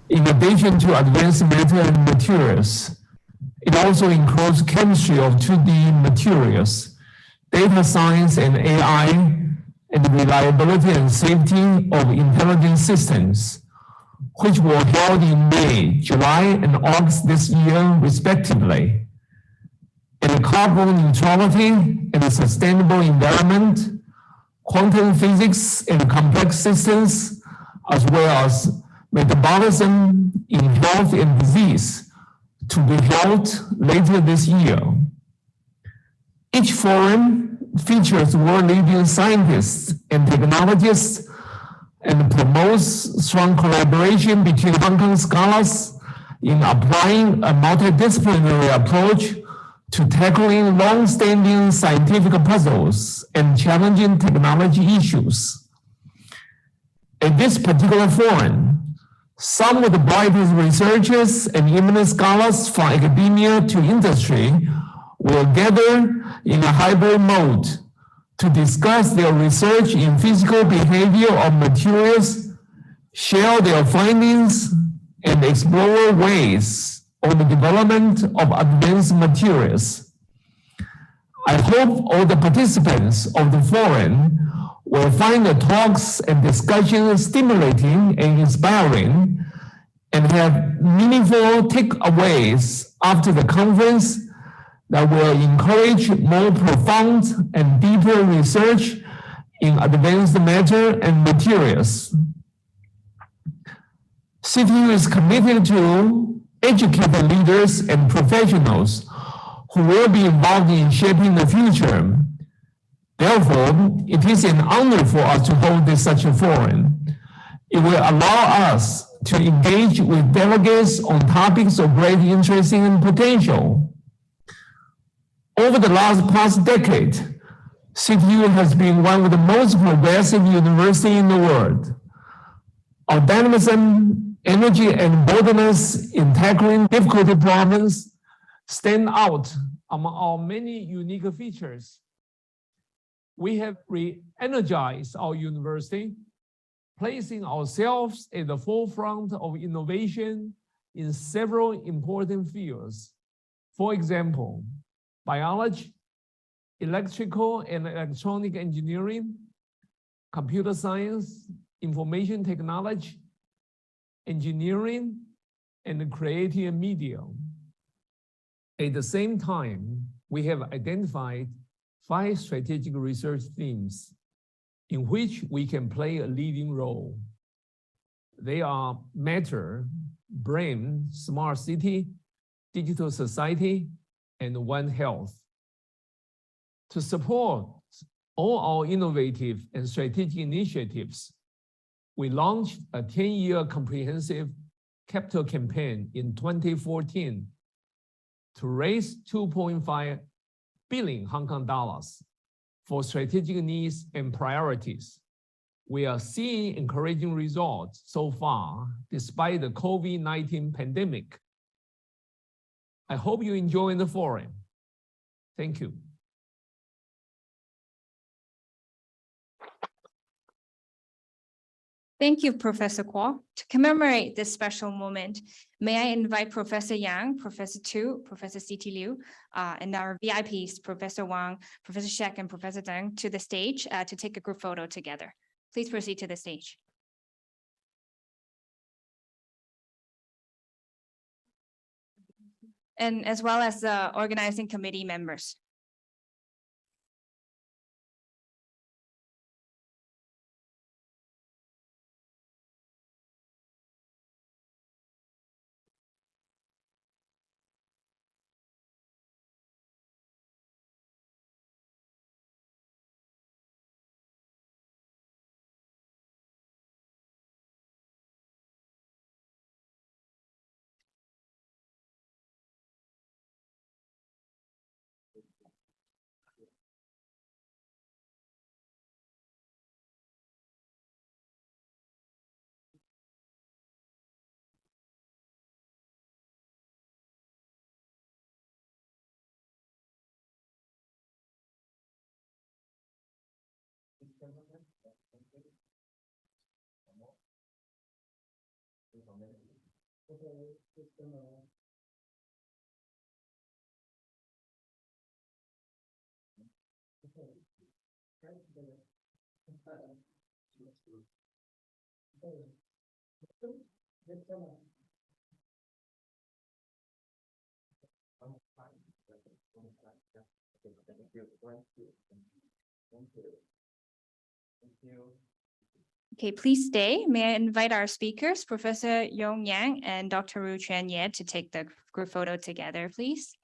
In addition to advanced metal and materials, it also includes chemistry of 2D materials, data science and AI, and reliability and safety of intelligent systems, which were held in May, July, and August this year, respectively. And carbon neutrality and a sustainable environment, quantum physics and complex systems, as well as metabolism in health and disease, to be held later this year. Each forum features world-leading scientists and technologists and promotes strong collaboration between Hong Kong scholars in applying a multidisciplinary approach to tackling long-standing scientific puzzles and challenging technology issues. At this particular forum, some of the brightest researchers and eminent scholars from academia to industry will gather in a hybrid mode to discuss their research in physical behavior of materials, share their findings, and explore ways of the development of advanced materials. I hope all the participants of the forum will find the talks and discussions stimulating and inspiring and have meaningful takeaways after the conference that will encourage more profound and deeper research in advanced matter and materials. CTU is committed to educate the leaders and professionals who will be involved in shaping the future. Therefore, it is an honor for us to hold such a forum. It will allow us to engage with delegates on topics of great interest and potential. Over the past decade, CTU has been one of the most progressive universities in the world. Our dynamism, energy, and boldness in tackling difficult problems stand out among our many unique features. We have re-energized our university, placing ourselves at the forefront of innovation in several important fields. For example, biology, electrical and electronic engineering, computer science, information technology, engineering, and creative media. At the same time, we have identified 5 strategic research themes in which we can play a leading role. They are matter, brain, smart city, digital society, and One Health. To support all our innovative and strategic initiatives, we launched a 10-year comprehensive capital campaign in 2014 to raise 2.5 billion Hong Kong dollars for strategic needs and priorities. We are seeing encouraging results so far, despite the COVID-19 pandemic. I hope you enjoy the forum. Thank you. Thank you, Professor Kuo. To commemorate this special moment, may I invite Professor Yang, Professor Tu, Professor C.T. Liu, and our VIPs, Professor Wang, Professor Shek, and Professor Deng, to the stage to take a group photo together. Please proceed to the stage. And as well as the organizing committee members. Okay, please stay. May I invite our speakers, Professor Yong Yang and Dr. Ru Chuan Ye, to take the group photo together, please.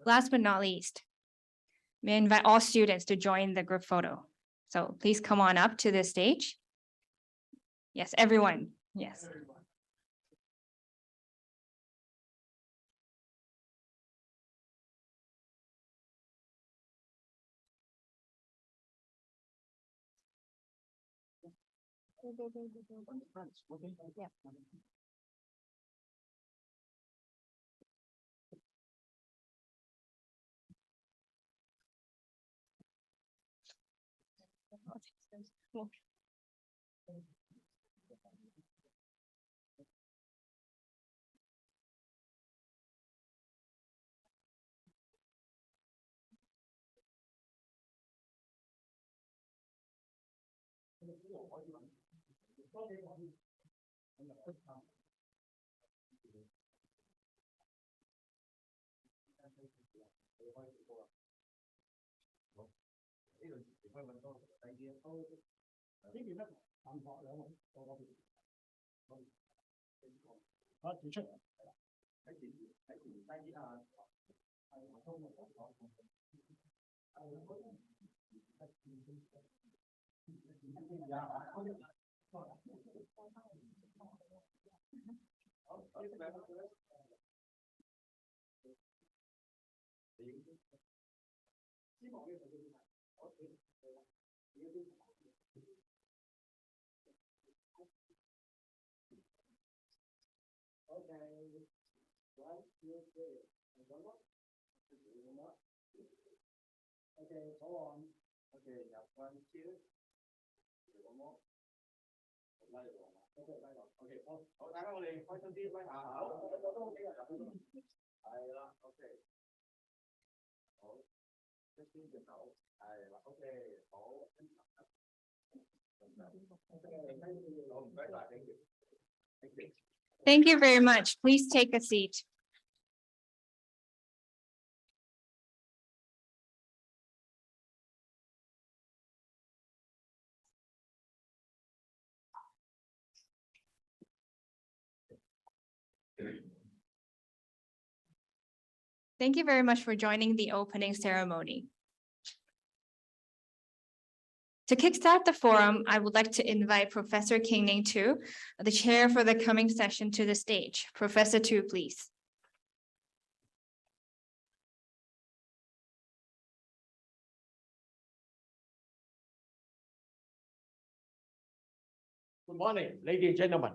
Last but not least, may I invite all students to join the group photo. So please come on up to the stage. Yes, everyone. Yes. Thank you very much. Please take a seat. Thank you very much for joining the opening ceremony. To kickstart the forum, I would like to invite Professor King-Ning Tu, the chair for the coming session, to the stage. Professor Tu, please. Good morning, ladies and gentlemen.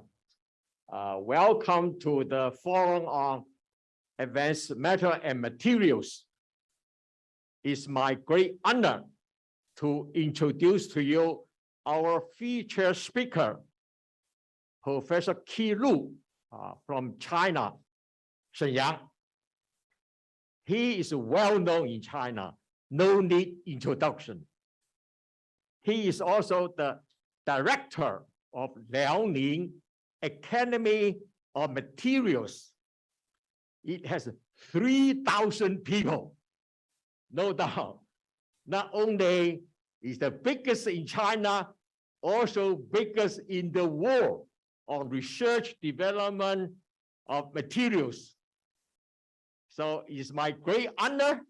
Welcome to the Forum on Advanced Matter and Materials. It's my great honor to introduce to you our featured speaker, Professor Qi Lu from China, Shenyang. He is well known in China, no need introduction. He is also the director of Liaoning Academy of Materials. It has 3,000 people, no doubt. Not only is the biggest in China, also biggest in the world on research development of materials. So it's my great honor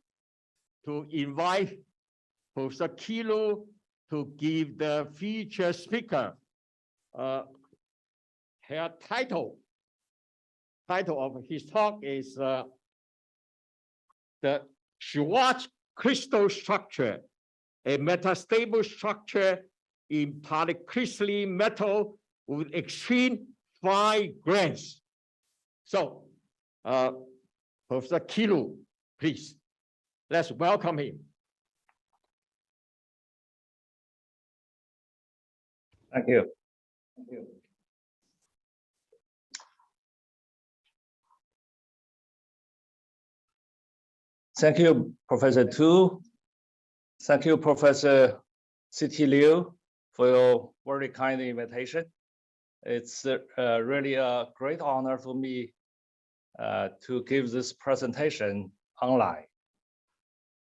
to invite Professor Qi Lu to give the featured speaker Her title of his talk is the Schwarz crystal structure, a metastable structure in polycrystalline metal with extreme fine grains. So, Professor Kilu, please, let's welcome him. Thank you. Thank you. Thank you, Professor Tu. Thank you, Professor C.T. Liu, for your very kind invitation. It's really a great honor for me to give this presentation online.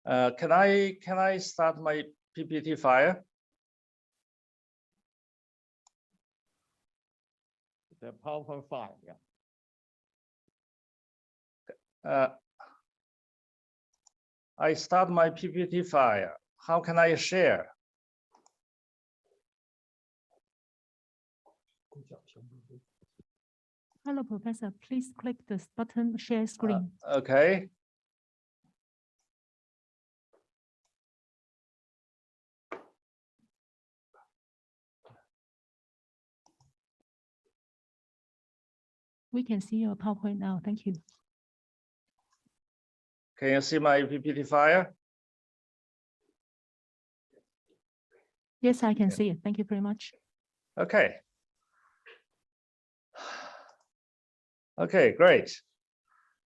Can I start my PPT file? The PowerPoint file, yeah. I start my PPT file. How can I share? Hello, Professor. Please click this button, share screen. Okay. We can see your PowerPoint now. Thank you. Can you see my PPT file? Yes, I can see it. Thank you very much. Okay. Okay, great.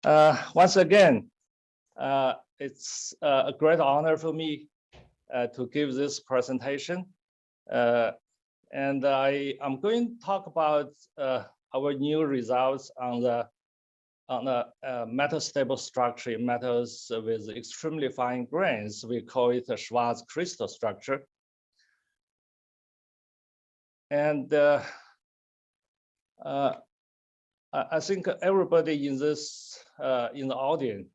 Once again, it's a great honor for me to give this presentation. And I'm going to talk about our new results on the metastable structure in metals with extremely fine grains. We call it a Schwarz crystal structure. And I think everybody in this in the audience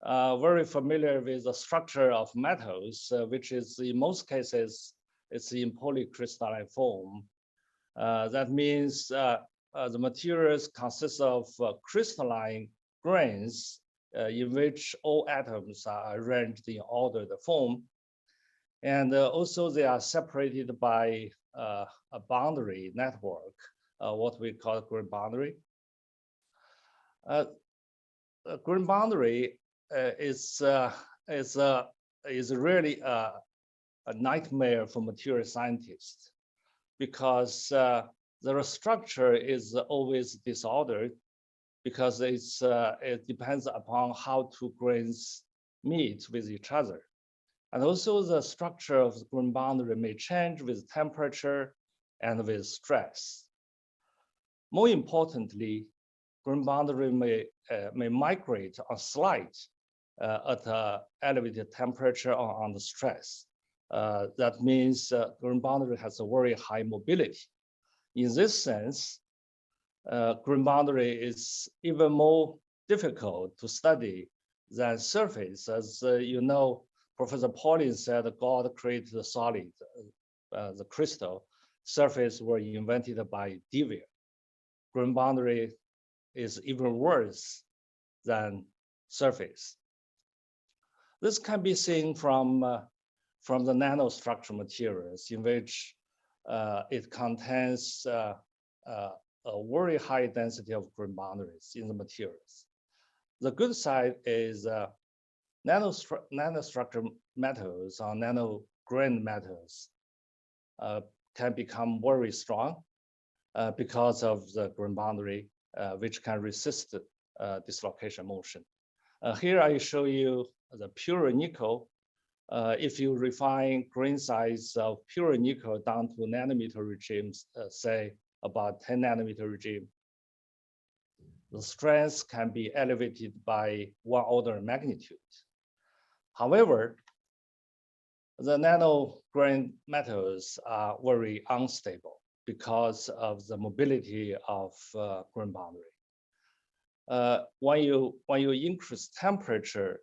very familiar with the structure of metals, which is in most cases it's in polycrystalline form. That means the materials consist of crystalline grains in which all atoms are arranged in ordered form. And also they are separated by a boundary network, what we call grain boundary. Grain boundary is really a nightmare for material scientists because the structure is always disordered because it depends upon how two grains meet with each other. And also the structure of the grain boundary may change with temperature and with stress. More importantly, grain boundary may migrate or slide at elevated temperature or under stress. That means grain boundary has a very high mobility. In this sense, grain boundary is even more difficult to study than surface. As you know, Professor Pauling said God created the solid, the crystal. Surface were invented by Devia. Grain boundary is even worse than surface. This can be seen from the nanostructure materials in which it contains a very high density of grain boundaries in the materials. The good side is nanostructure metals or nano-grain metals can become very strong because of the grain boundary, which can resist dislocation motion. Here I show you the pure nickel. If you refine grain size of pure nickel down to nanometer regimes, say about 10 nanometer regime, the strength can be elevated by 1 order of magnitude. However, the nano grain metals are very unstable because of the mobility of grain boundary. When you increase temperature,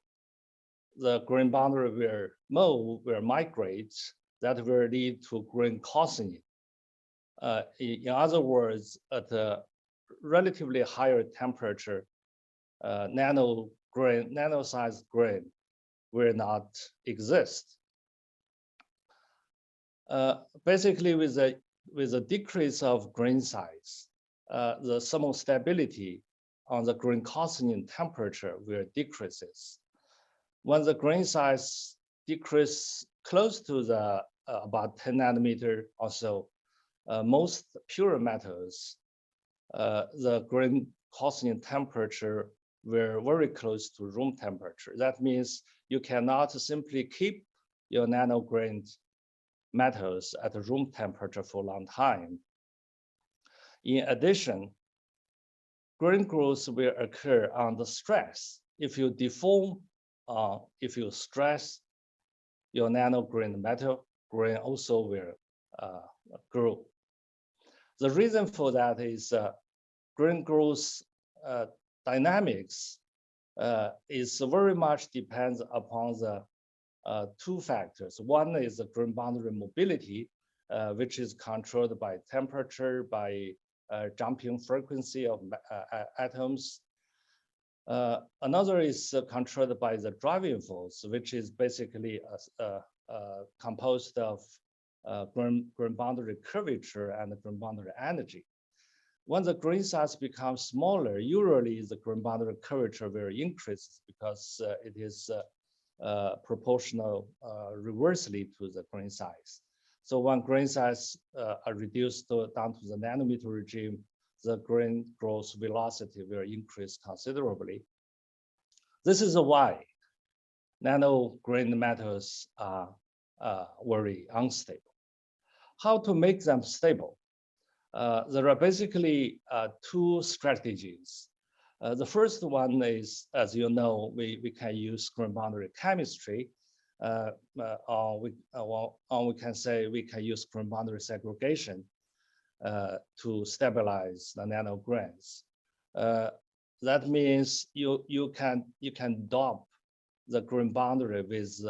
the grain boundary will move, will migrate. That will lead to grain coarsening. in other words, at a relatively higher temperature, nano-sized grain will not exist. Basically, with a decrease of grain size, the thermal stability on the grain constant temperature will decreases. When the grain size decrease close to the about 10 nanometer or so, most pure metals, the grain constant temperature were very close to room temperature. That means you cannot simply keep your nano-grained metals at room temperature for a long time. In addition, grain growth will occur under stress. If you deform, if you stress your nano-grained metal, grain also will grow. The reason for that is grain growth dynamics is very much depends upon the two factors. One is the grain boundary mobility, which is controlled by temperature, by jumping frequency of atoms. Another is controlled by the driving force, which is basically composed of grain boundary curvature and grain boundary energy. When the grain size becomes smaller, usually the grain boundary curvature will increase because it is proportional reversely to the grain size. So when grain size are reduced down to the nanometer regime, the grain growth velocity will increase considerably. This is why nano-grained metals are very unstable. How to make them stable? There are basically two strategies. The first one is, as you know, we can use grain boundary chemistry, or we can say we can use grain boundary segregation to stabilize the nanograins. That means you can dope the grain boundary with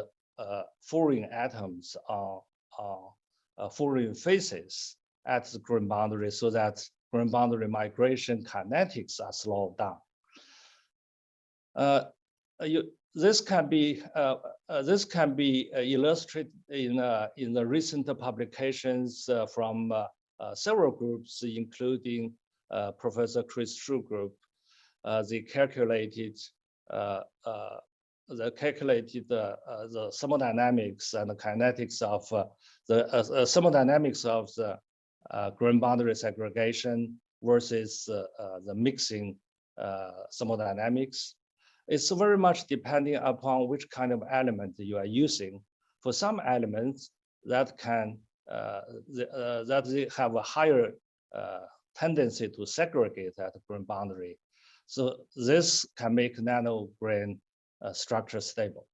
foreign atoms or foreign phases at the grain boundary, so that grain boundary migration kinetics are slowed down. This can be illustrated in the recent publications from several groups, including Professor Chris Shu group. They calculated the thermodynamics and the kinetics of the thermodynamics of the grain boundary segregation versus the mixing thermodynamics. It's very much depending upon which kind of element you are using. For some elements that can that they have a higher tendency to segregate at the grain boundary, so this can make nano-grain structure stable.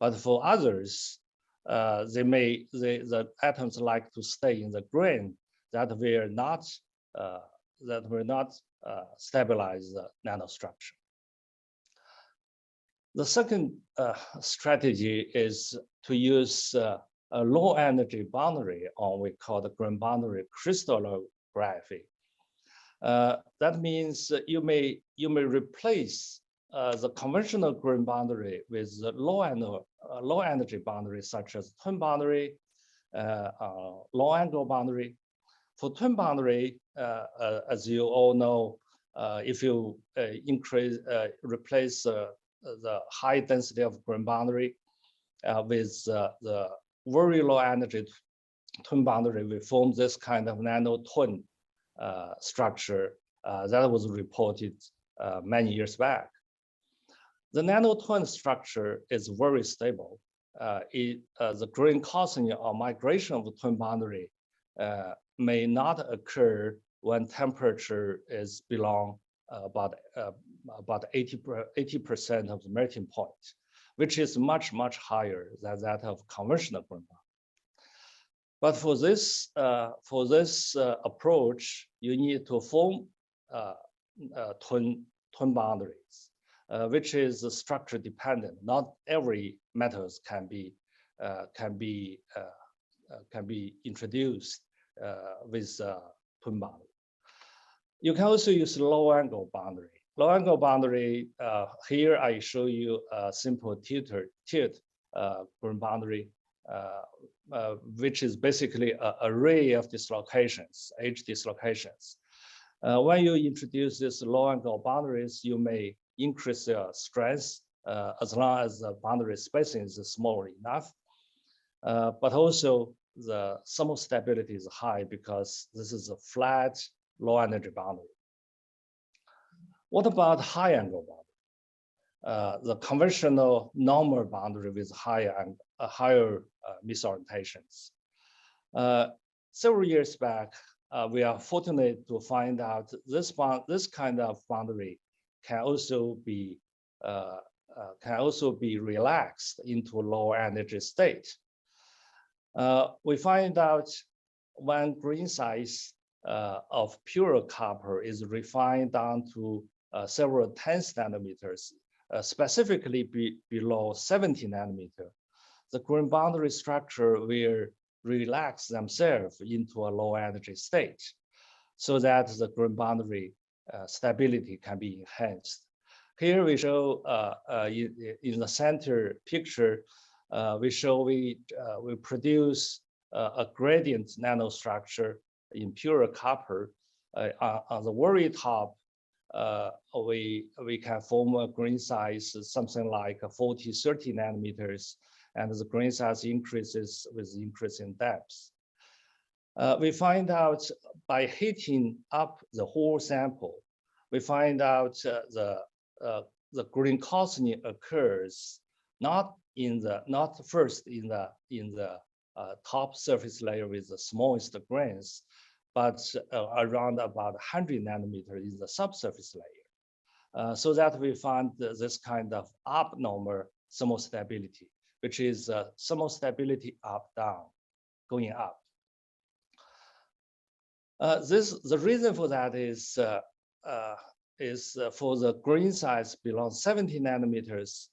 But for others, the atoms like to stay in the grain that will not stabilize the nanostructure. The second strategy is to use a low energy boundary, or we call the grain boundary crystallography. That means you may replace the conventional grain boundary with the low energy boundary, such as twin boundary, low angle boundary. For twin boundary, as you all know, if you replace the high density of grain boundary with the very low energy twin boundary, we form this kind of nano twin structure that was reported many years back. The nano twin structure is very stable. The grain crossing or migration of the twin boundary may not occur when temperature is below about 80% of the melting point, which is much higher than that of conventional grain boundary. But for this approach, you need to form twin boundaries, which is structure dependent. Not every metals can be introduced with twin boundary. You can also use low angle boundary. Low angle boundary, here I show you a simple tiered twin boundary, which is basically an array of dislocations, edge dislocations. When you introduce these low angle boundaries, you may increase their strength as long as the boundary spacing is small enough. But also the thermal stability is high because this is a flat, low energy boundary. What about high angle boundary? The conventional normal boundary with higher misorientations. Several years back, we are fortunate to find out this kind of boundary can also be relaxed into low energy state. We find out when grain size of pure copper is refined down to several tens nanometers, specifically below 70 nanometer, the grain boundary structure will relax themselves into a low energy state so that the grain boundary stability can be enhanced. Here we show in the center picture, we produce a gradient nanostructure in pure copper. On the very top, we can form a grain size something like 40, 30 nanometers, and the grain size increases with increasing depth. We find out by heating up the whole sample, we find out the grain coarsening occurs not first in the top surface layer with the smallest grains, but around about 100 nanometers in the subsurface layer. So that we find this kind of abnormal thermal stability, which is thermal stability up, down, going up. The reason for that is for the grain size below 70 nanometers,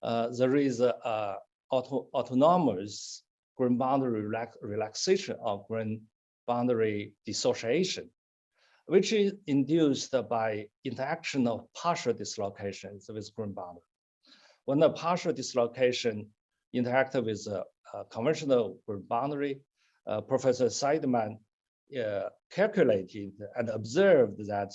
there is autonomous grain boundary relaxation or grain boundary dissociation, which is induced by interaction of partial dislocations with grain boundary. When a partial dislocation interacts with a conventional grain boundary, Professor Seidman calculated and observed that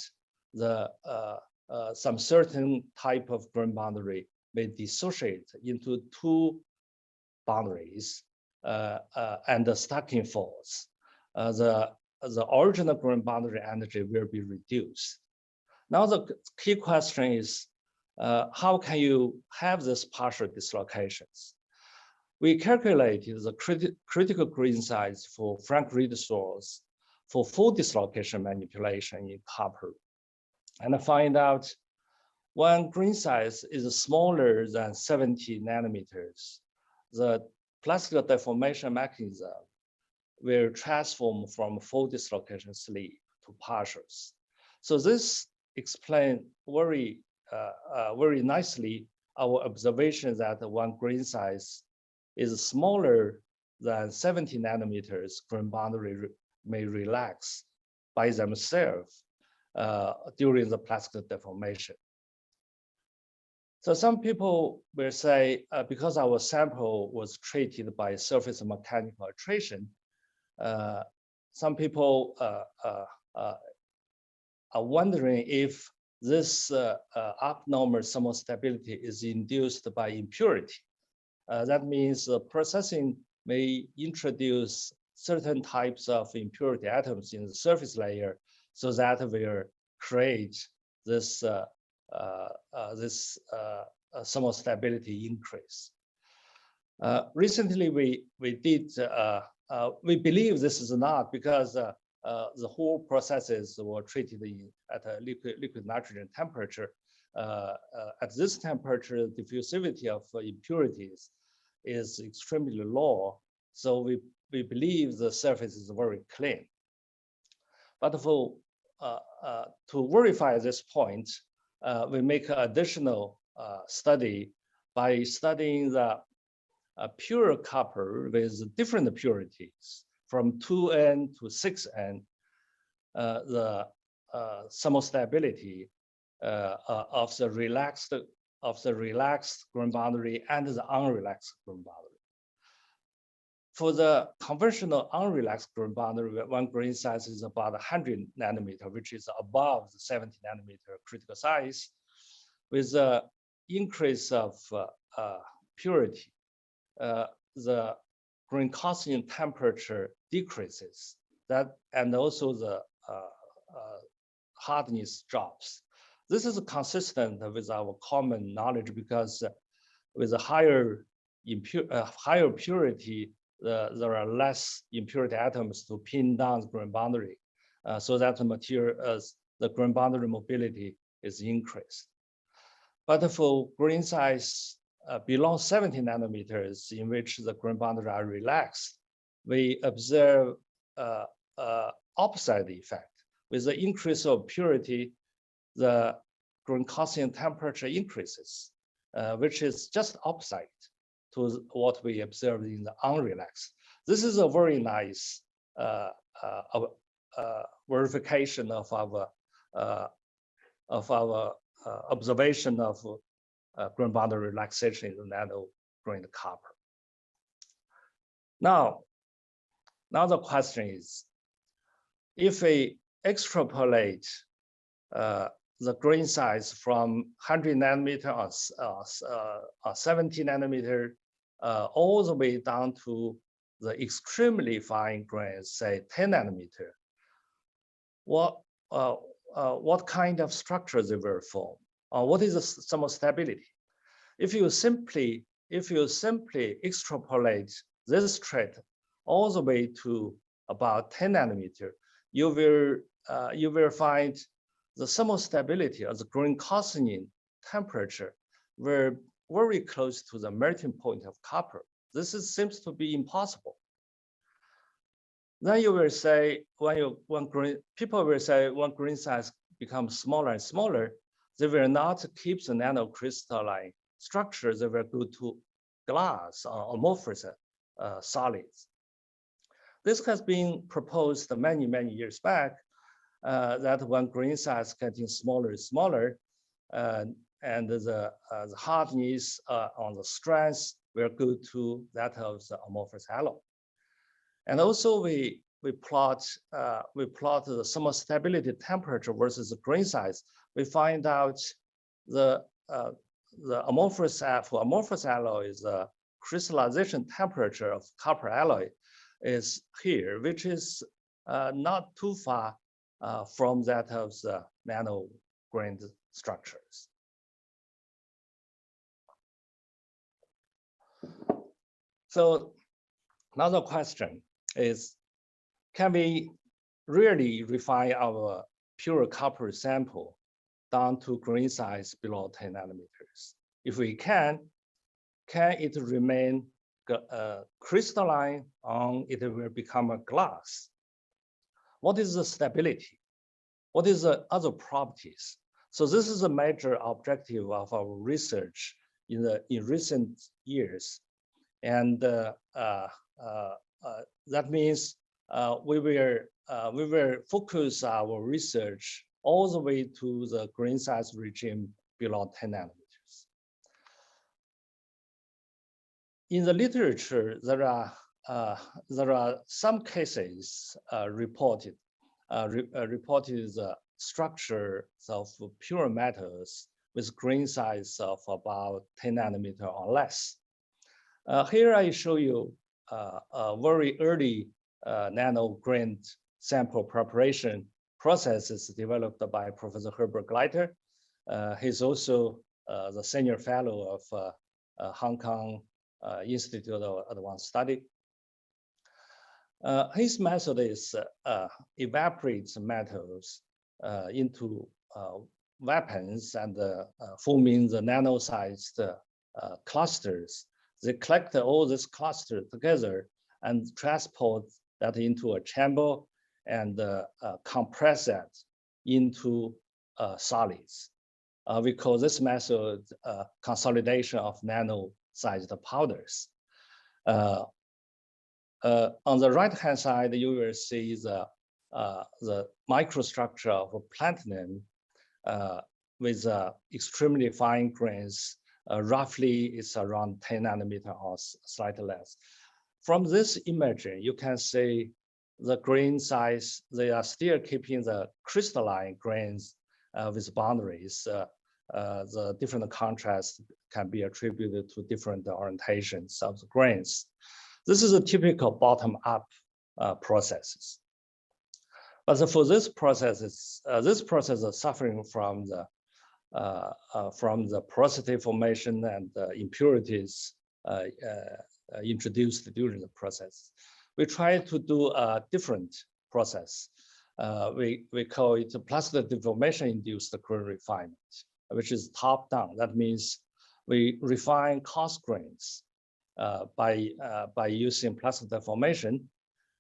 some certain type of grain boundary may dissociate into two boundaries and the stacking force. The original grain boundary energy will be reduced. Now the key question is, how can you have these partial dislocations? We calculated the critical grain size for Frank Reed soils for full dislocation manipulation in copper, and I find out when grain size is smaller than 70 nanometers, the plastic deformation mechanism will transform from full dislocation sleeve to partials. So this explains very nicely our observation that when grain size is smaller than 70 nanometers, grain boundary may relax by themselves during the plastic deformation. So some people will say, because our sample was treated by surface mechanical alteration, some people are wondering if this abnormal thermal stability is induced by impurity. That means the processing may introduce certain types of impurity atoms in the surface layer, so that will create this thermal stability increase. Recently, we believe this is not because the whole processes were treated at a liquid nitrogen temperature. At this temperature, the diffusivity of impurities is extremely low, so we believe the surface is very clean. But for to verify this point, we make an additional study by studying the pure copper with different purities from 2N to 6N. the thermostability of the relaxed grain boundary and the unrelaxed grain boundary. For the conventional unrelaxed grain boundary, one grain size is about 100 nanometer, which is above the 70 nanometer critical size. With the increase of purity, the grain calcium temperature decreases, and also the hardness drops. This is consistent with our common knowledge because with a higher purity, there are less impurity atoms to pin down the grain boundary, so that the grain boundary mobility is increased. But for grain size below 70 nanometers, in which the grain boundary are relaxed, we observe opposite effect. With the increase of purity, the grain calcium temperature increases, which is just opposite to what we observed in the unrelaxed. This is a very nice verification of our observation of grain boundary relaxation in the nano grain copper. Now the question is, if we extrapolate the grain size from 100 nanometer or 70 nanometer all the way down to the extremely fine grains, say 10 nanometer, what kind of structure they will form? What is the thermostability? If you simply extrapolate this trait all the way to about 10 nanometer, you will find the thermostability of the grain calcium temperature were very close to the melting point of copper. This seems to be impossible. Then you will say, people will say when grain size becomes smaller and smaller, they will not keep the nanocrystalline structure. They will go to glass or amorphous solids. This has been proposed many, many years back, that when grain size getting smaller and smaller, and the hardness on the strength will go to that of the amorphous alloy. And also we plot the thermostability temperature versus the grain size. We find out the amorphous alloy is the crystallization temperature of copper alloy is here, which is not too far from that of the nano grain structures. So another question is, can we really refine our pure copper sample down to grain size below 10 nanometers? If we can it remain crystalline, or it will become a glass? What is the stability? What is the other properties? So this is a major objective of our research in recent years. And that means we will focus our research all the way to the grain size regime below 10 nanometers. In the literature, there are some cases reported the structure of pure metals with grain size of about 10 nanometer or less. Here I show you a very early nano grain sample preparation processes developed by Professor Herbert Gleiter. He's also the senior fellow of Hong Kong Institute of Advanced Study. His method is evaporates metals into weapons and forming the nano-sized clusters. They collect all this cluster together and transport that into a chamber and compress that into solids. We call this method consolidation of nano-sized powders. On the right-hand side, you will see the the microstructure of platinum with extremely fine grains. Roughly, it's around 10 nanometer or slightly less. From this imaging, you can see the grain size. They are still keeping the crystalline grains with boundaries. The different contrasts can be attributed to different orientations of the grains. This is a typical bottom-up processes. But for this process is suffering from the porosity formation and impurities introduced during the process. We try to do a different process. We call it plastic deformation-induced grain refinement, which is top-down. That means we refine coarse grains by using plastic deformation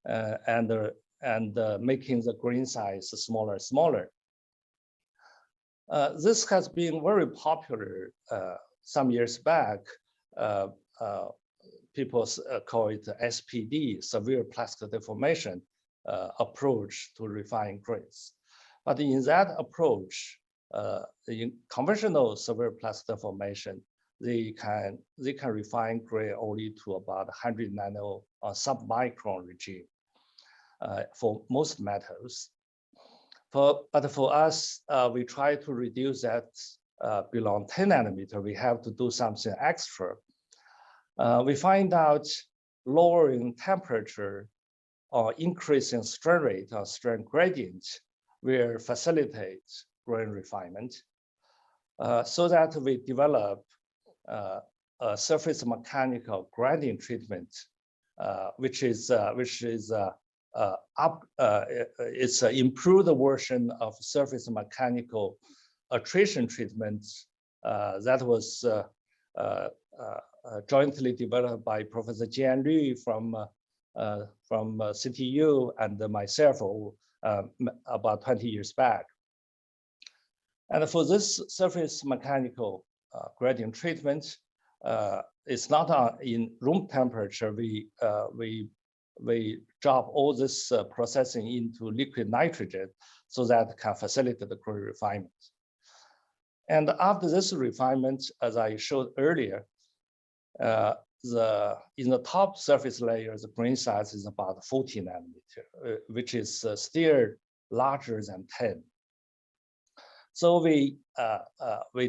and making the grain size smaller and smaller. This has been very popular some years back. People call it SPD, severe plastic deformation approach to refine grains. But in that approach, in conventional severe plastic deformation, they can refine grain only to about 100 nano or sub-micron regime for most metals. But for us, we try to reduce that below 10 nanometer. We have to do something extra. We find out lowering temperature or increasing strain rate or strain gradient will facilitate grain refinement, so that we develop a surface mechanical grinding treatment, which is it's an improved version of surface mechanical attrition treatment that was jointly developed by Professor Jian Liu from CTU and myself about 20 years back. And for this surface mechanical gradient treatment, it's not in room temperature. We drop all this processing into liquid nitrogen so that it can facilitate the grain refinement. And after this refinement, as I showed earlier, in the top surface layer, the grain size is about 40 nanometer, which is still larger than 10. So we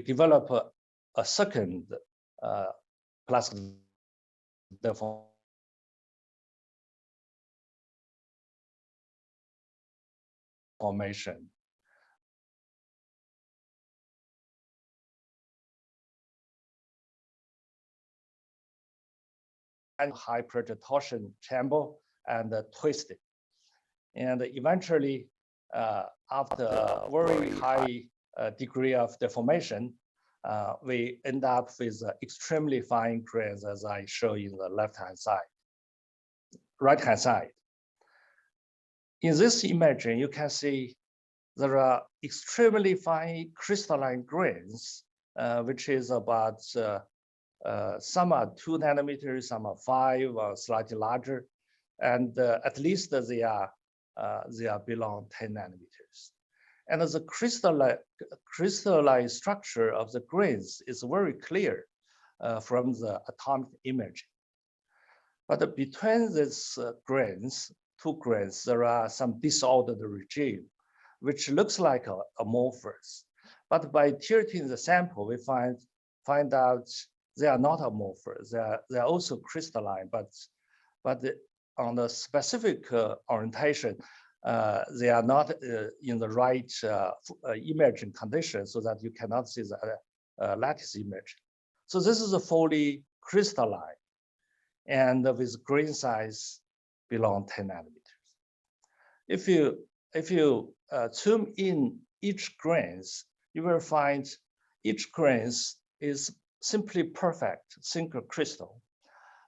develop a second plastic deformation. And high pressure torsion chamber and twist it. And eventually, after a very high degree of deformation, we end up with extremely fine grains, as I show in the left-hand side, right-hand side. In this image, you can see there are extremely fine crystalline grains, which is about some are 2 nanometers, some are 5 or slightly larger, and at least they are below 10 nanometers. And the crystalline structure of the grains is very clear from the atomic imaging. But between these grains, 2 grains, there are some disordered regime, which looks like amorphous. But by tilting the sample, we find out they are not amorphous. They are also crystalline, but on the specific orientation, they are not in the right imaging condition, so that you cannot see the lattice image. So this is a fully crystalline, and with grain size below 10 nanometers. If you zoom in each grains, you will find each grains is simply perfect single crystal.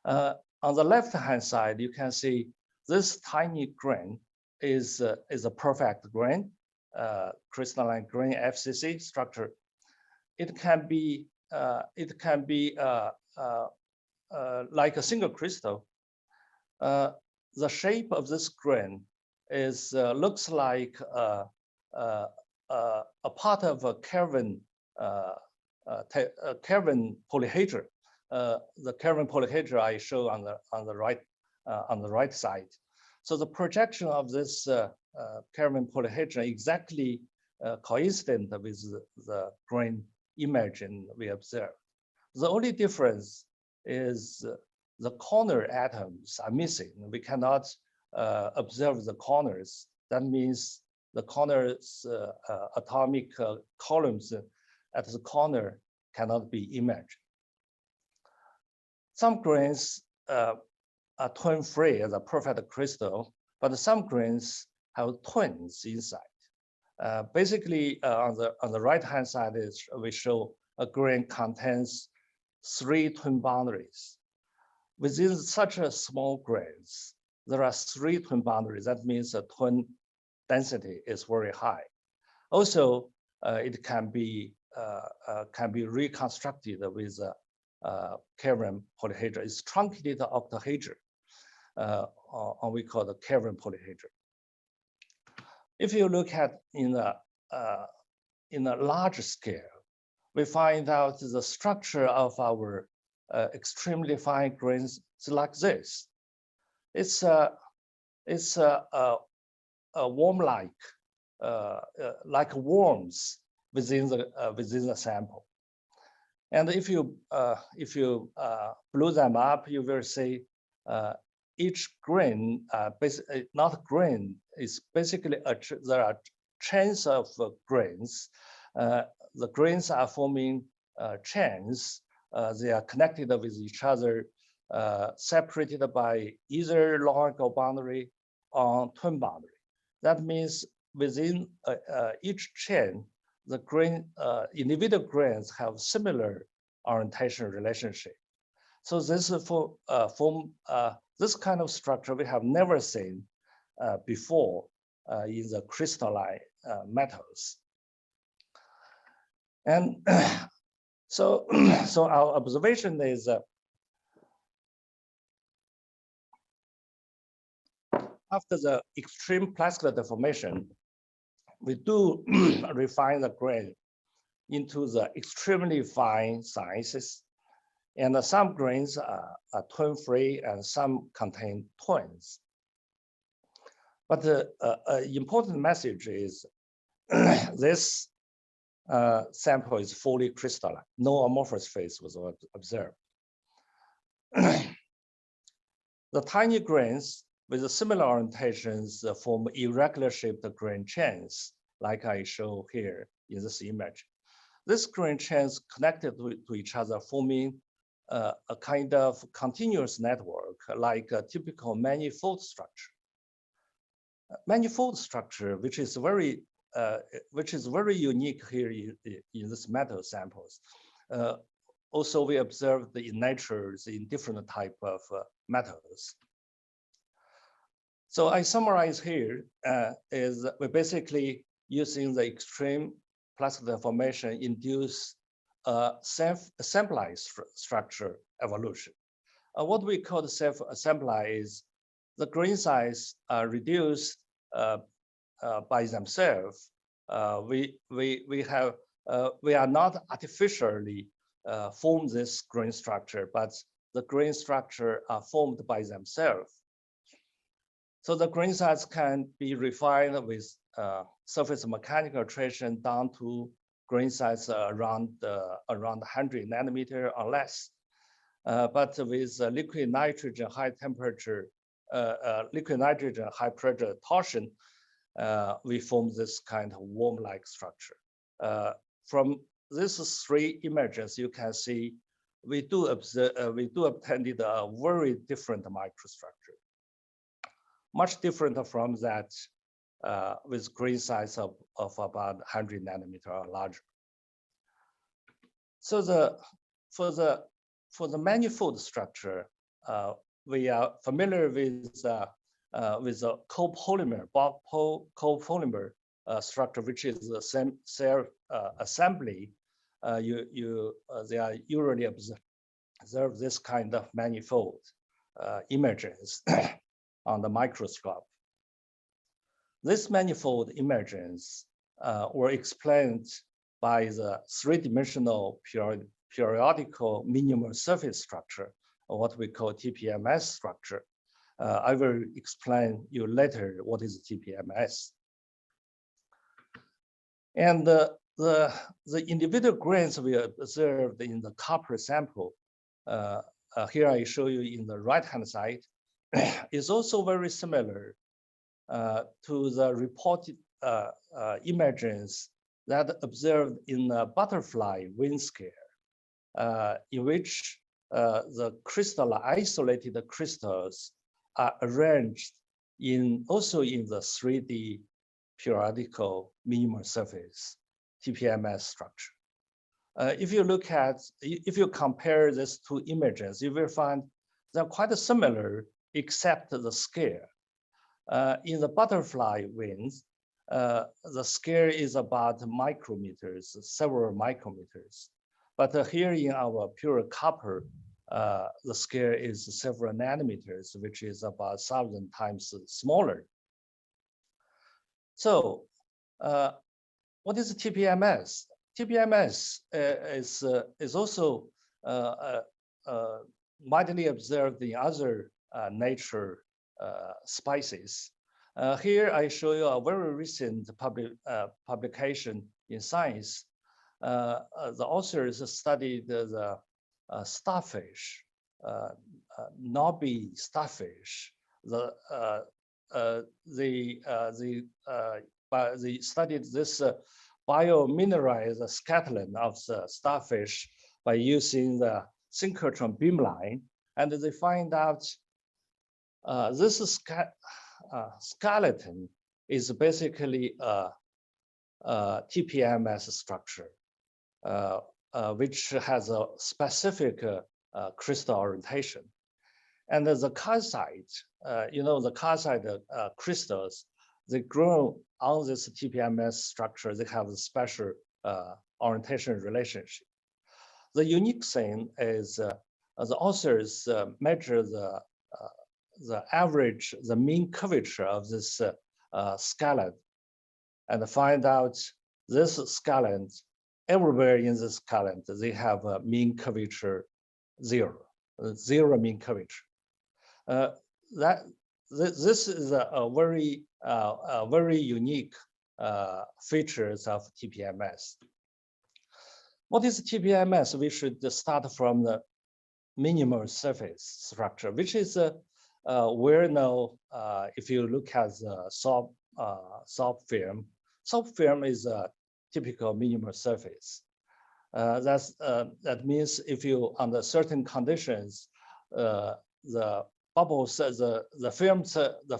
On the left-hand side, you can see this tiny grain is a perfect grain, crystalline grain FCC structure. It can be like a single crystal. The shape of this grain is looks like a part of a Kelvin Kelvin polyhedra. The Kelvin polyhedra I show on the right side. So the projection of this Kelvin polyhedra exactly coincident with the grain image we observe. The only difference is the corner atoms are missing. We cannot observe the corners. That means the corners atomic columns at the corner cannot be imaged. Some grains are twin-free as a perfect crystal, but some grains have twins inside. Basically, on the right-hand side, we show a grain contains 3 twin boundaries. Within such a small grains, there are 3 twin boundaries. That means the twin density is very high. Also, it can be reconstructed with Kelvin polyhedra. It's truncated octahedra, or we call the Kelvin polyhedra. If you look at in a large scale, we find out the structure of our extremely fine grains is like this. It's a worm-like, like worms within the sample. And if you blow them up, you will see each grain, not grain, is basically there are chains of grains. The grains are forming chains. They are connected with each other, separated by either long angle boundary or twin boundary. That means within each chain, the individual grains have similar orientation relationship. So this is this kind of structure we have never seen before in the crystalline metals. And so our observation is after the extreme classical deformation, we do refine the grain into the extremely fine sizes. And some grains are twin-free and some contain twins. But the important message is this sample is fully crystalline. No amorphous phase was observed. The tiny grains with similar orientations form irregular shaped grain chains, like I show here in this image. These grain chains connected to each other, forming a kind of continuous network, like a typical manifold structure. Manifold structure, which is very unique here in this metal samples. Also, we observed in nature in different type of metals. So I summarize here is we're basically using the extreme plastic deformation induce self-assembly structure evolution. What we call the self-assembly is the grain size reduced by themselves. We are not artificially form this grain structure, but the grain structure are formed by themselves. So the grain size can be refined with surface mechanical iteration down to grain size around 100 nanometer or less. But with liquid nitrogen high temperature, liquid nitrogen high pressure torsion, we form this kind of worm-like structure. From these 3 images, you can see we do obtain a very different microstructure, much different from that with grain size of about 100 nanometer or larger. So for the manifold structure, we are familiar with the copolymer, copolymer structure, which is the same cell assembly. They are usually observe this kind of manifold images on the microscope. This manifold emergence were explained by the three-dimensional periodical minimal surface structure, or what we call TPMS structure. I will explain you later what is TPMS. And the individual grains we observed in the copper sample, here I show you in the right-hand side, is also very similar to the reported emergence that observed in the butterfly wing scale, in which the isolated crystals are arranged also in the 3D periodical minimal surface TPMS structure. If you compare these two images, you will find they're quite similar except the scale. In the butterfly wings, the scale is about micrometers, several micrometers. But here in our pure copper, the scale is several nanometers, which is about 1,000 times smaller. So what is TPMS? TPMS is also widely observed in other nature species. Here I show you a very recent publication in Science. The authors studied the starfish, knobby starfish. They studied this biomineralized skeleton of the starfish by using the synchrotron beamline, and they find out this skeleton is basically a TPMS structure, which has a specific crystal orientation. And the calcite, the calcite crystals, they grow on this TPMS structure. They have a special orientation relationship. The unique thing is the authors measure the average, the mean curvature of this skeleton, and find out this skeleton, everywhere in this skeleton, they have a mean curvature zero mean curvature. This is a very unique features of TPMS. What is TPMS? We should start from the minimal surface structure, which is well known if you look at the soft film. Soft film is a typical minimal surface. That means if you under certain conditions, the bubbles, the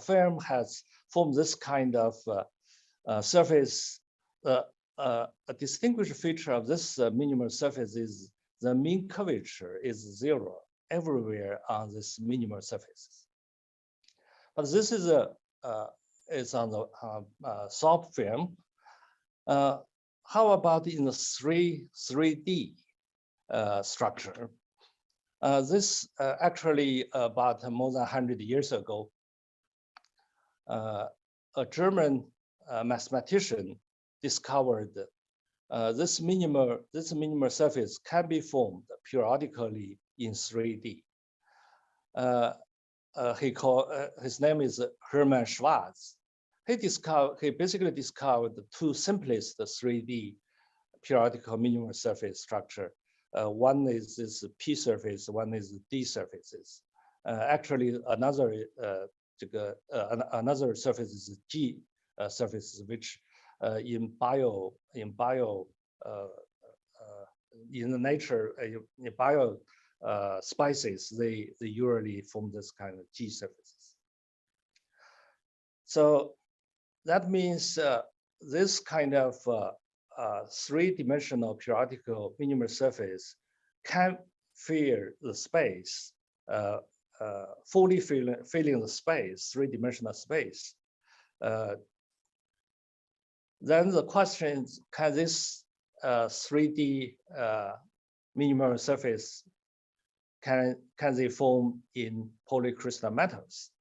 film has formed this kind of surface. A distinguished feature of this minimal surface is the mean curvature is zero everywhere on this minimal surfaces. But this is on the soft film. How about in the 3D structure? This actually about more than 100 years ago, a German mathematician discovered this minimal surface can be formed periodically in 3D. His name is Hermann Schwarz. He basically discovered the two simplest 3D periodical minimal surface structure. One is this P surface, one is D surfaces. Actually, another surface is G surfaces, which in the nature, in bio species, they usually form this kind of G surfaces. So that means this kind of three-dimensional periodical minimal surface can fill the space, fully filling the space, three-dimensional space. Then the question is, can this 3D minimal surface, can they form in polycrystal metals?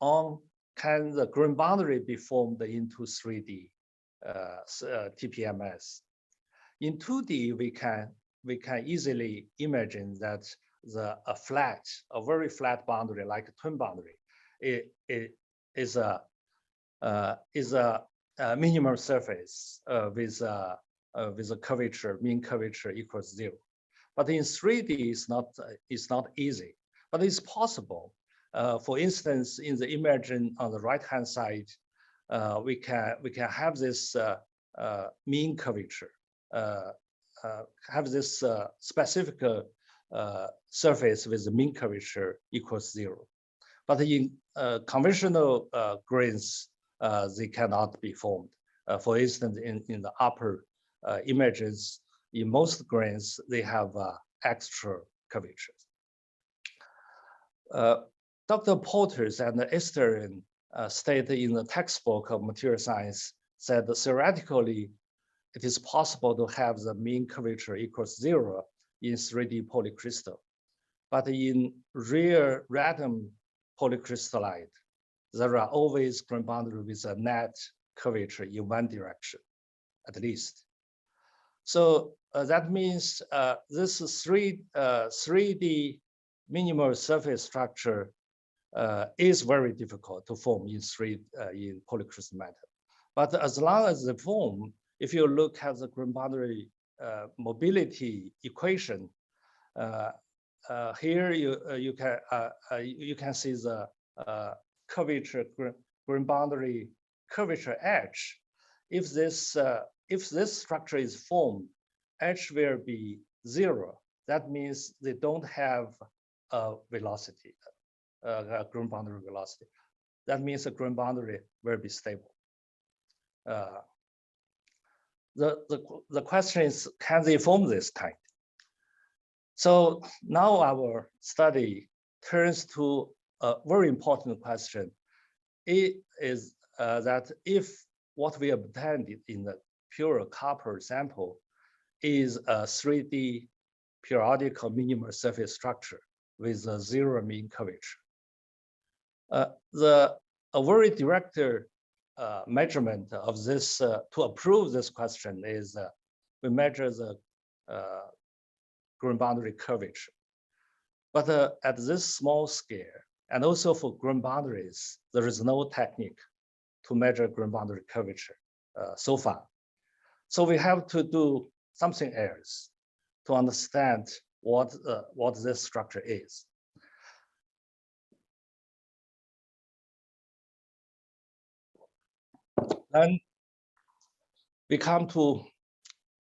On can the grain boundary be formed into 3D TPMS? In 2D, we can easily imagine that a very flat boundary, like a twin boundary, is a minimum surface with a curvature, mean curvature equals 0. But in 3D, it's not easy, but it's possible. For instance, in the image on the right-hand side, we can have this mean curvature, have this specific surface with the mean curvature equals 0. But in conventional grains, they cannot be formed. For instance, in the upper images, in most grains, they have extra curvatures. Dr. Porters and Esterin stated in the textbook of material science said that theoretically, it is possible to have the mean curvature equals 0 in 3D polycrystal. But in real random polycrystalline, there are always grain boundaries with a net curvature in one direction, at least. So that means this 3D minimal surface structure is very difficult to form in polycrystal matter. But as long as they form, if you look at the grain boundary mobility equation, here you can see the curvature grain boundary curvature edge. If this structure is formed, edge will be 0. That means they don't have a velocity, a grain boundary velocity. That means the grain boundary will be stable. The question is, can they form this kind? So now our study turns to a very important question. It is that if what we obtained in the pure copper sample is a 3D periodical minimal surface structure with a 0 mean curvature. A very direct measurement of this to approve this question is we measure the grain boundary curvature. But at this small scale, and also for grain boundaries, there is no technique to measure grain boundary curvature so far. So we have to do something else to understand what this structure is. Then we come to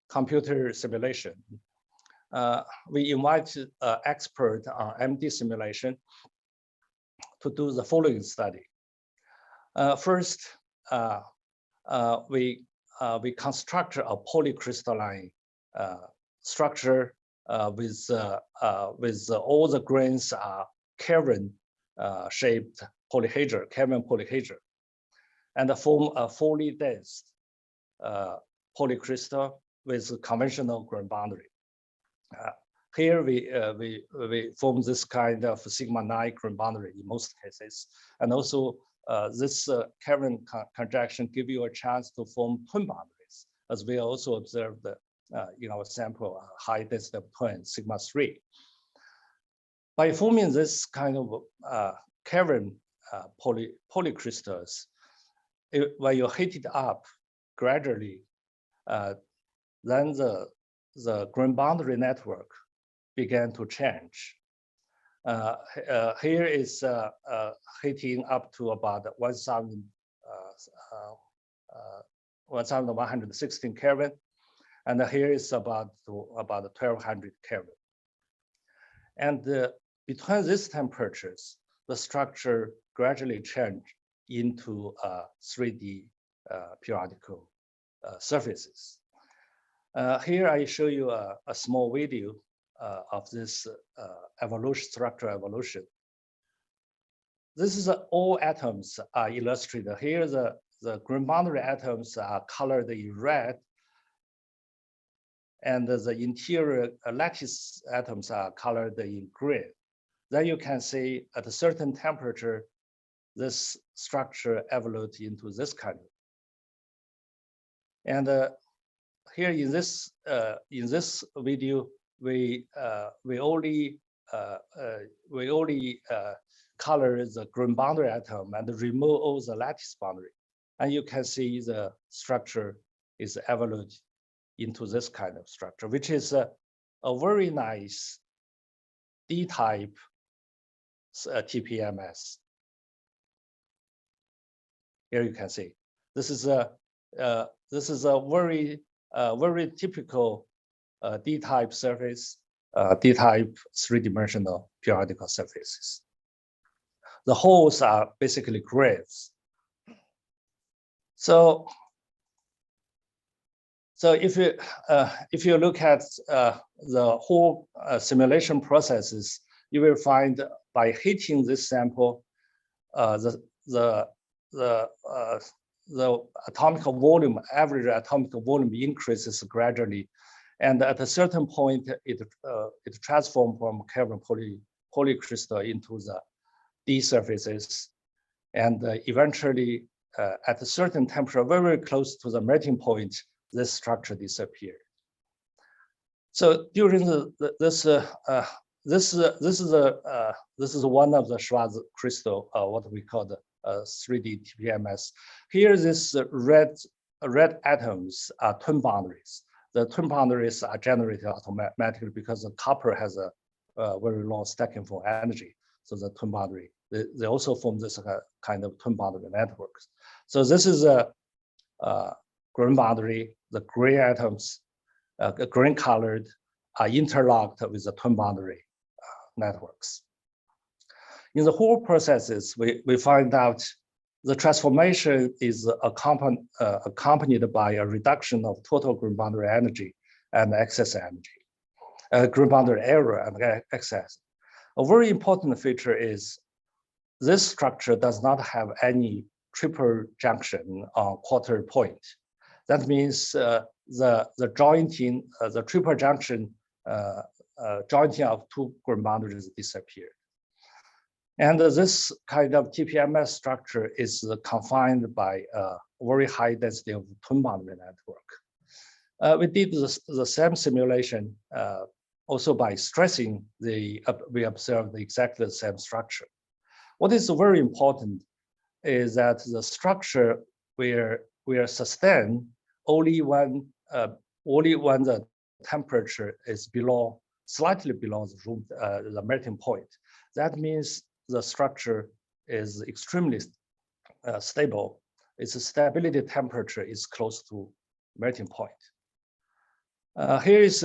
computer simulation. We invite expert on MD simulation to do the following study. First, we construct a polycrystalline structure with all the grains are Kelvin shaped polyhedra, Kelvin polyhedra, and form a fully dense polycrystal with conventional grain boundary. Here we form this kind of sigma 9 grain boundary in most cases, and also this Kelvin conjunction give you a chance to form twin boundaries, as we also observed in our sample high density of twin sigma 3. By forming this kind of Kelvin polycrystals, when you heat it up gradually, then the grain boundary network began to change. Here is heating up to about 1,116 Kelvin, and here is about 1,200 Kelvin. And between these temperatures, the structure gradually changed into 3D periodical surfaces. Here I show you a small video of this structural evolution. This is all atoms are illustrated. Here the grain boundary atoms are colored in red, and the interior lattice atoms are colored in green. Then you can see at a certain temperature, this structure evolved into this kind of. And here in this video, we only color the green boundary atom and remove all the lattice boundary, and you can see the structure is evolved into this kind of structure, which is a very nice D-type TPMS. Here you can see this is a very typical D-type surface, D-type three-dimensional periodical surfaces. The holes are basically grids. So if you look at the whole simulation processes, you will find by heating this sample, the atomic volume, average atomic volume increases gradually, and at a certain point, it transforms from carbon polycrystal into the D surfaces, and eventually, at a certain temperature, very close to the melting point, this structure disappeared. So during this is one of the Schwarz crystal, what we call the 3D TPMS. Here, this red atoms are twin boundaries. The twin boundaries are generated automatically because the copper has a very low stacking form energy. So the twin boundary, they also form this kind of twin boundary networks. So this is a green boundary. The gray atoms, green colored, are interlocked with the twin boundary networks. In the whole processes, we find out the transformation is accompanied by a reduction of total green boundary energy and excess energy, green boundary area and excess. A very important feature is this structure does not have any triple junction on quarter point. That means the jointing, the triple junction jointing of two green boundaries disappeared. And this kind of TPMS structure is confined by a very high density of twin boundary network. We did the same simulation also by stressing we observed exactly the same structure. What is very important is that the structure we are sustained only when the temperature is slightly below the melting point. That means the structure is extremely stable. Its stability temperature is close to melting point. Here is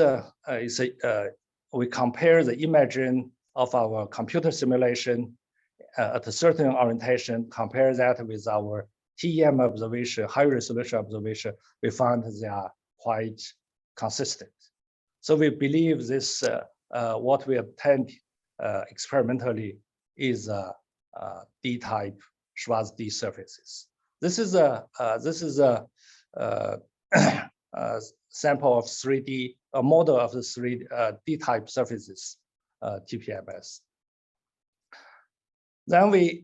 we compare the imaging of our computer simulation at a certain orientation, compare that with our TEM observation, high resolution observation. We found they are quite consistent. So we believe this what we obtained experimentally is D-type Schwarz D surfaces. This is a sample of 3D, a model of the 3D D-type surfaces, TPMS. Then we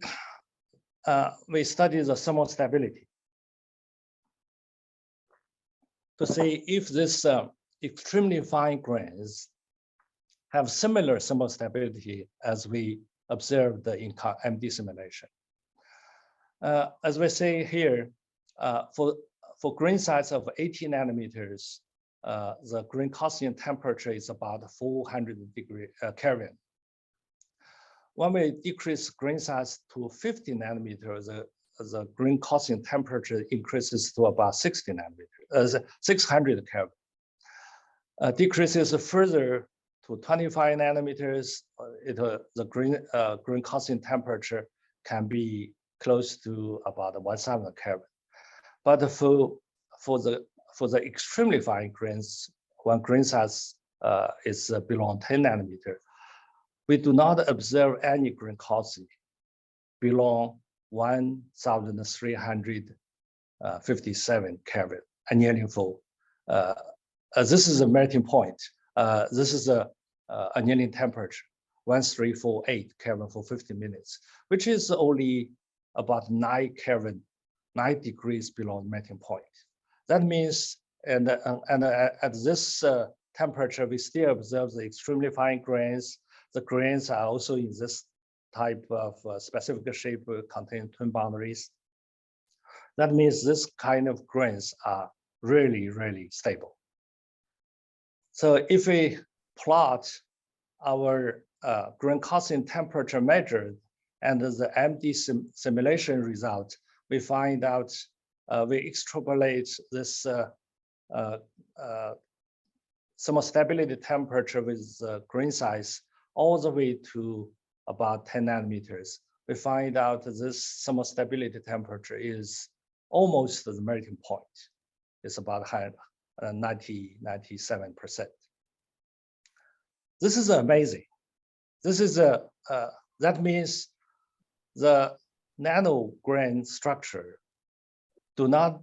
study the thermal stability to see if this extremely fine grains have similar thermal stability as we observed in MD simulation. As we say here, for grain size of 80 nanometers, the grain constant temperature is about 400 Kelvin. When we decrease grain size to 50 nanometers, the grain constant temperature increases to about 60 nanometers, 600 Kelvin. Decreases further to 25 nanometers, the grain constant temperature can be close to about 1,000 Kelvin. But for the extremely fine grains, when grain size is below 10 nanometer, we do not observe any grain constant below 1,357 Kelvin, nearly full. This is a melting point. This is a annealing temperature, 1348 Kelvin for 50 minutes, which is only about 9 Kelvin, 9 degrees below melting point. That means, and at this temperature, we still observe the extremely fine grains. The grains are also in this type of specific shape contain twin boundaries. That means this kind of grains are really, really stable. So if we plot our grain crossing temperature measured and the MD simulation result, we find out, we extrapolate this thermostability temperature with grain size all the way to about 10 nanometers. We find out this thermostability temperature is almost the melting point. It's about 97%. This is amazing. This is that means the nanograin structure do not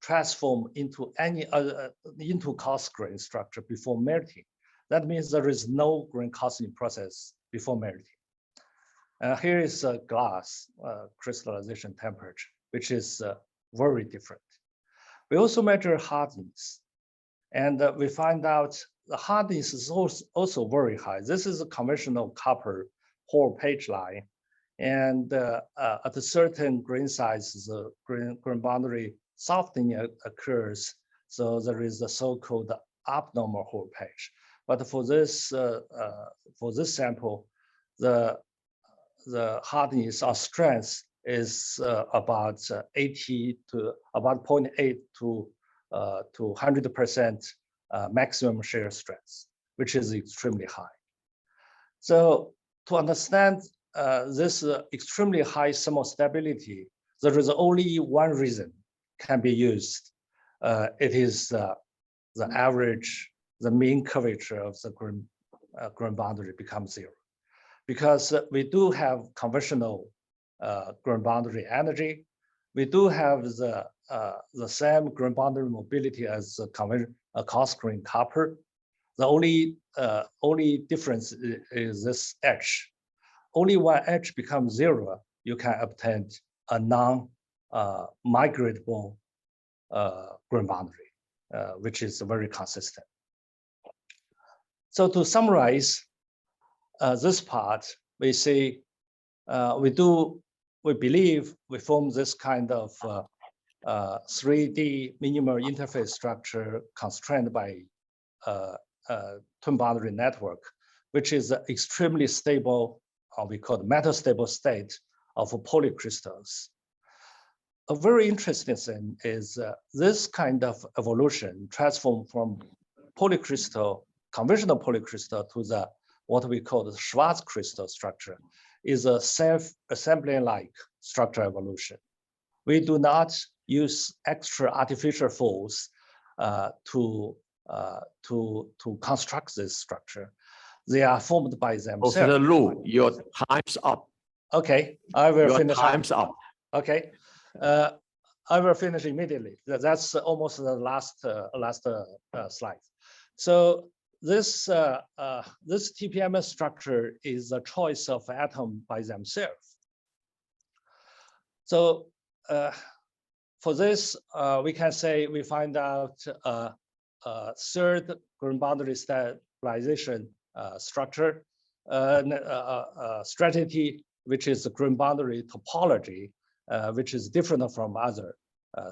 transform into any other into coarse grain structure before melting. That means there is no grain coarsening process before melting. Here is a glass crystallization temperature, which is very different. We also measure hardness, and we find out the hardness is also very high. This is a conventional copper whole page line, and at a certain grain size, the grain boundary softening occurs. So there is a so-called abnormal whole page. But for this sample, the hardness or strength is about 80 to about 0.8 to 100% maximum shear strength, which is extremely high. So to understand this extremely high thermostability, there is only one reason can be used. It is the average, the mean curvature of the grain boundary becomes 0. Because we do have conventional grain boundary energy. We do have the same grain boundary mobility as a coarse grain copper. The only difference is this edge. Only when edge becomes 0, you can obtain a non-migratable grain boundary, which is very consistent. So to summarize this part, we say we believe we form this kind of 3D minimal interface structure constrained by twin boundary network, which is extremely stable, or we call it metastable state of polycrystals. A very interesting thing is this kind of evolution transformed from polycrystal, conventional polycrystal to the what we call the Schwarz crystal structure is a self-assembling-like structure evolution. We do not use extra artificial force to construct this structure. They are formed by themselves. Professor Lu, your time's up. Okay, I will finish. Time's up. Okay, I will finish immediately. That's almost the last slide. So this TPMS structure is a choice of atom by themselves. So for this, we can say we find out third grain boundary stabilization structure strategy, which is the grain boundary topology, which is different from other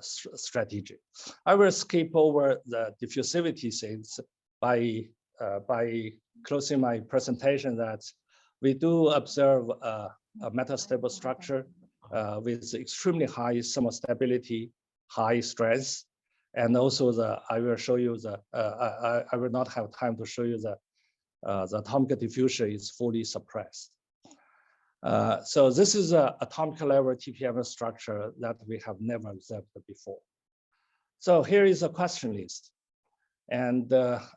strategy. I will skip over the diffusivity things by closing my presentation that we do observe a metastable structure with extremely high thermostability, high strength, and also I will show you I will not have time to show you the atomic diffusion is fully suppressed. So this is an atomic level TPMS structure that we have never observed before. So here is a question list. And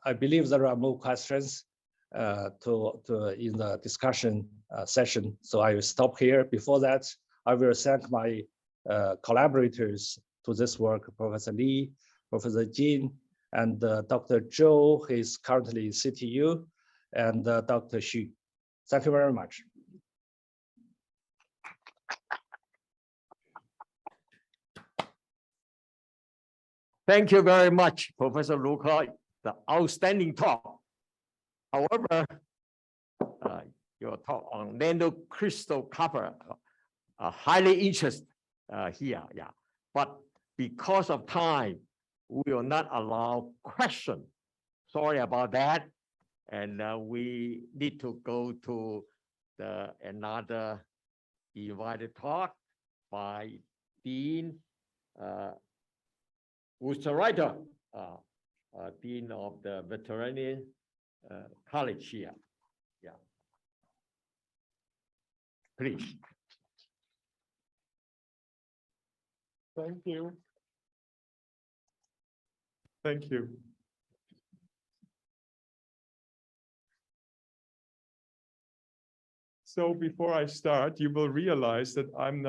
I believe there are more questions in the discussion session. So I will stop here. Before that, I will thank my collaborators to this work, Professor Lee, Professor Jin, and Dr. Zhou, who is currently CTU, and Dr. Xu. Thank you very much. Thank you very much, Professor Luca, the outstanding talk. However, your talk on nanocrystal copper highly interested here, yeah. But because of time, we will not allow question. Sorry about that. And we need to go to another invited talk by Dean Woosterreiter, Dean of the Veterinary College here. Yeah. Please. Thank you. Thank you. So before I start, you will realize that I'm not